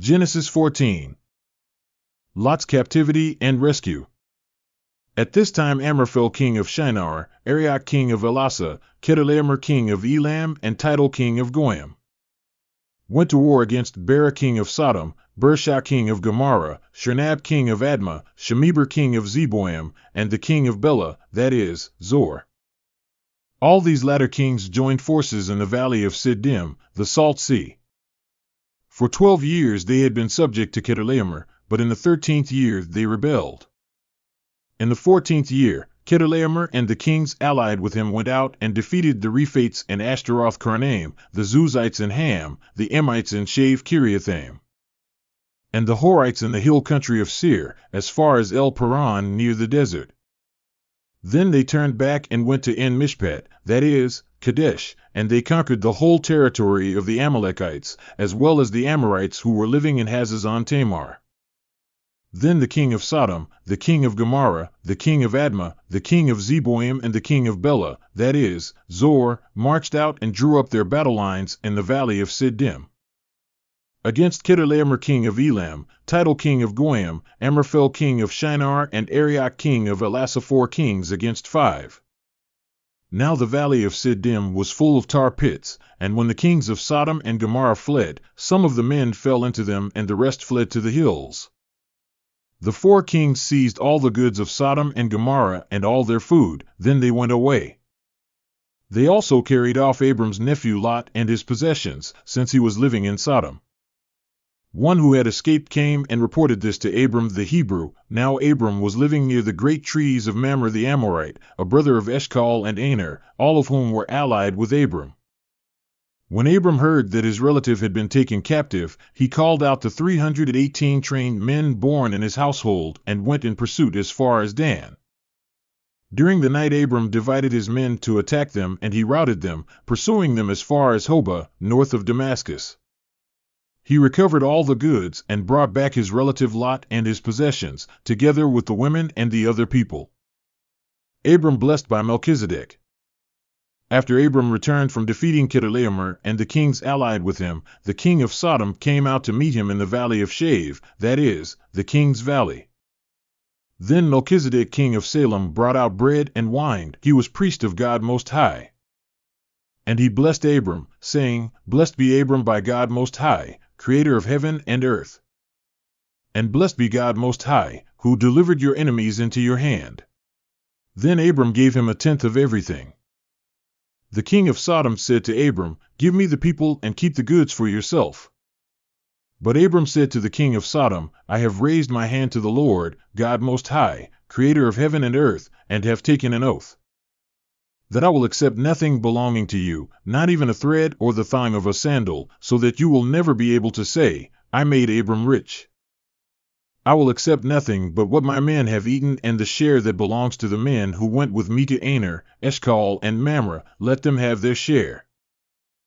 Genesis 14. Lot's captivity and rescue. At this time Amraphel king of Shinar, Arioch king of Elasa, Chedorlaomer king of Elam, and Tidal king of Goyim went to war against Bera king of Sodom, Bershah king of Gomorrah, Shernab king of Admah, Shemeber king of Zeboim, and the king of Bela, that is, Zor. All these latter kings joined forces in the valley of Siddim, the Salt Sea. For 12 years they had been subject to Chedorlaomer, but in the 13th year they rebelled. In the 14th year, Chedorlaomer and the kings allied with him went out and defeated the Rephates in Ashtaroth Karnaim, the Zuzites in Ham, the Emites in Shave Kiriathaim, and the Horites in the hill country of Seir, as far as El Paran near the desert. Then they turned back and went to En Mishpat, that is, Kadesh, and they conquered the whole territory of the Amalekites, as well as the Amorites who were living in Hazazon Tamar. Then the king of Sodom, the king of Gomorrah, the king of Admah, the king of Zeboim, and the king of Bela, that is, Zor, marched out and drew up their battle lines in the valley of Siddim against Chedorlaomer king of Elam, Tidal king of Goyim, Amraphel king of Shinar, and Arioch king of Elasa, 4 kings against 5. Now the valley of Siddim was full of tar pits, and when the kings of Sodom and Gomorrah fled, some of the men fell into them and the rest fled to the hills. The 4 kings seized all the goods of Sodom and Gomorrah and all their food, then they went away. They also carried off Abram's nephew Lot and his possessions, since he was living in Sodom. One who had escaped came and reported this to Abram the Hebrew. Now Abram was living near the great trees of Mamre the Amorite, a brother of Eshcol and Aner, all of whom were allied with Abram. When Abram heard that his relative had been taken captive, he called out the 318 trained men born in his household and went in pursuit as far as Dan. During the night Abram divided his men to attack them, and he routed them, pursuing them as far as Hobah, north of Damascus. He recovered all the goods and brought back his relative Lot and his possessions, together with the women and the other people. Abram blessed by Melchizedek. After Abram returned from defeating Chedorlaomer and the kings allied with him, the king of Sodom came out to meet him in the valley of Shave, that is, the king's valley. Then Melchizedek king of Salem brought out bread and wine. He was priest of God Most High. And he blessed Abram, saying, Blessed be Abram by God Most High, creator of heaven and earth. And blessed be God Most High, who delivered your enemies into your hand. Then Abram gave him 1/10 of everything. The king of Sodom said to Abram, Give me the people and keep the goods for yourself. But Abram said to the king of Sodom, I have raised my hand to the Lord, God Most High, creator of heaven and earth, and have taken an oath that I will accept nothing belonging to you, not even a thread or the thong of a sandal, so that you will never be able to say, I made Abram rich. I will accept nothing but what my men have eaten and the share that belongs to the men who went with me to Aner, Eshcol, and Mamre, let them have their share.